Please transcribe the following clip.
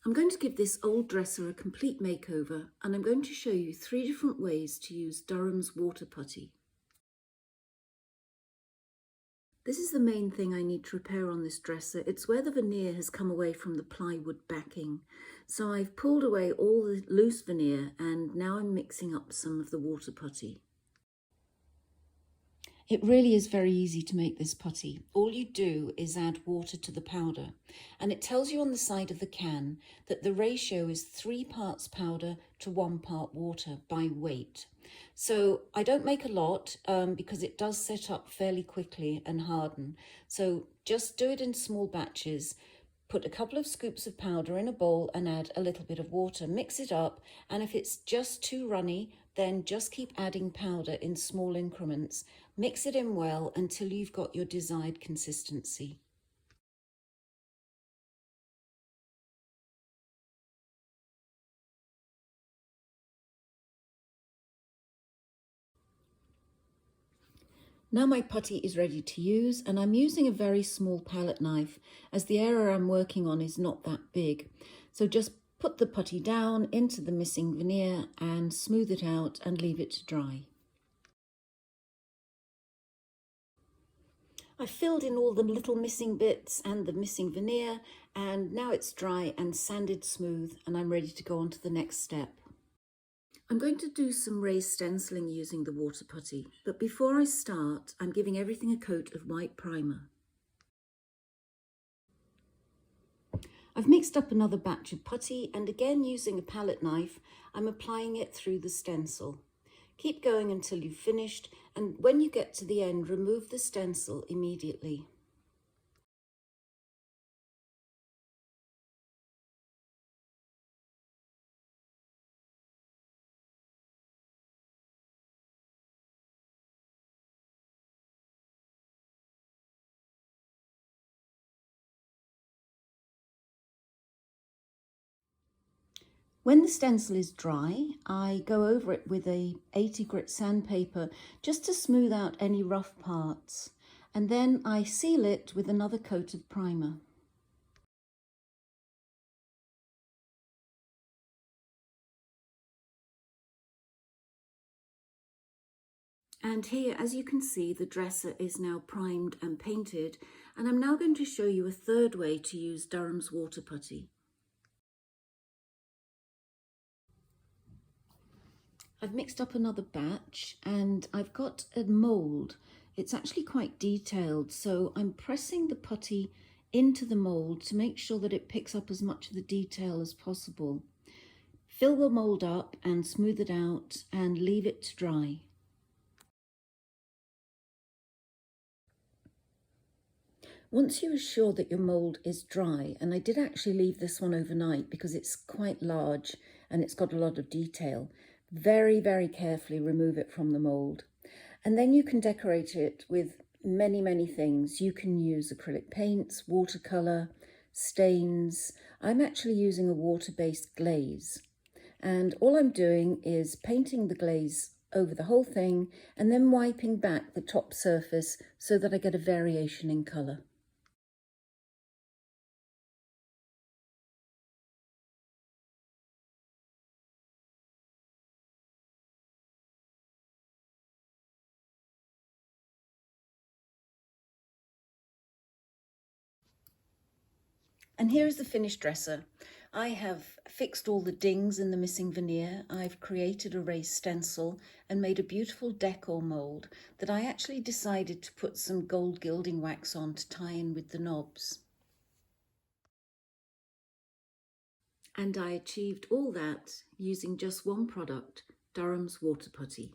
I'm going to give this old dresser a complete makeover, and I'm going to show you 3 different ways to use Durham's water putty. This is the main thing I need to repair on this dresser. It's where the veneer has come away from the plywood backing. So I've pulled away all the loose veneer and now I'm mixing up some of the water putty. It really is very easy to make this putty. All you do is add water to the powder, and it tells you on the side of the can that the ratio is 3 parts powder to 1 part water by weight. So I don't make a lot because it does set up fairly quickly and harden. So just do it in small batches. Put a couple of scoops of powder in a bowl and add a little bit of water. Mix it up, and if it's just too runny, then just keep adding powder in small increments. Mix it in well until you've got your desired consistency. Now my putty is ready to use, and I'm using a very small palette knife as the area I'm working on is not that big. So just put the putty down into the missing veneer and smooth it out and leave it to dry. I filled in all the little missing bits and the missing veneer, and now it's dry and sanded smooth, and I'm ready to go on to the next step. I'm going to do some raised stenciling using the water putty, but before I start, I'm giving everything a coat of white primer. I've mixed up another batch of putty, and again using a palette knife, I'm applying it through the stencil. Keep going until you've finished, and when you get to the end, remove the stencil immediately. When the stencil is dry, I go over it with a 80 grit sandpaper just to smooth out any rough parts, and then I seal it with another coat of primer. And here, as you can see, the dresser is now primed and painted, and I'm now going to show you a third way to use Durham's water putty. I've mixed up another batch and I've got a mould. It's actually quite detailed, so I'm pressing the putty into the mould to make sure that it picks up as much of the detail as possible. Fill the mould up and smooth it out and leave it to dry. Once you are sure that your mould is dry, and I did actually leave this one overnight because it's quite large and it's got a lot of detail, very, very carefully remove it from the mould. And then you can decorate it with many, many things. You can use acrylic paints, watercolour, stains. I'm actually using a water-based glaze. And all I'm doing is painting the glaze over the whole thing and then wiping back the top surface so that I get a variation in colour. And here is the finished dresser. I have fixed all the dings in the missing veneer. I've created a raised stencil and made a beautiful decor mould that I actually decided to put some gold gilding wax on to tie in with the knobs. And I achieved all that using just one product, Durham's water putty.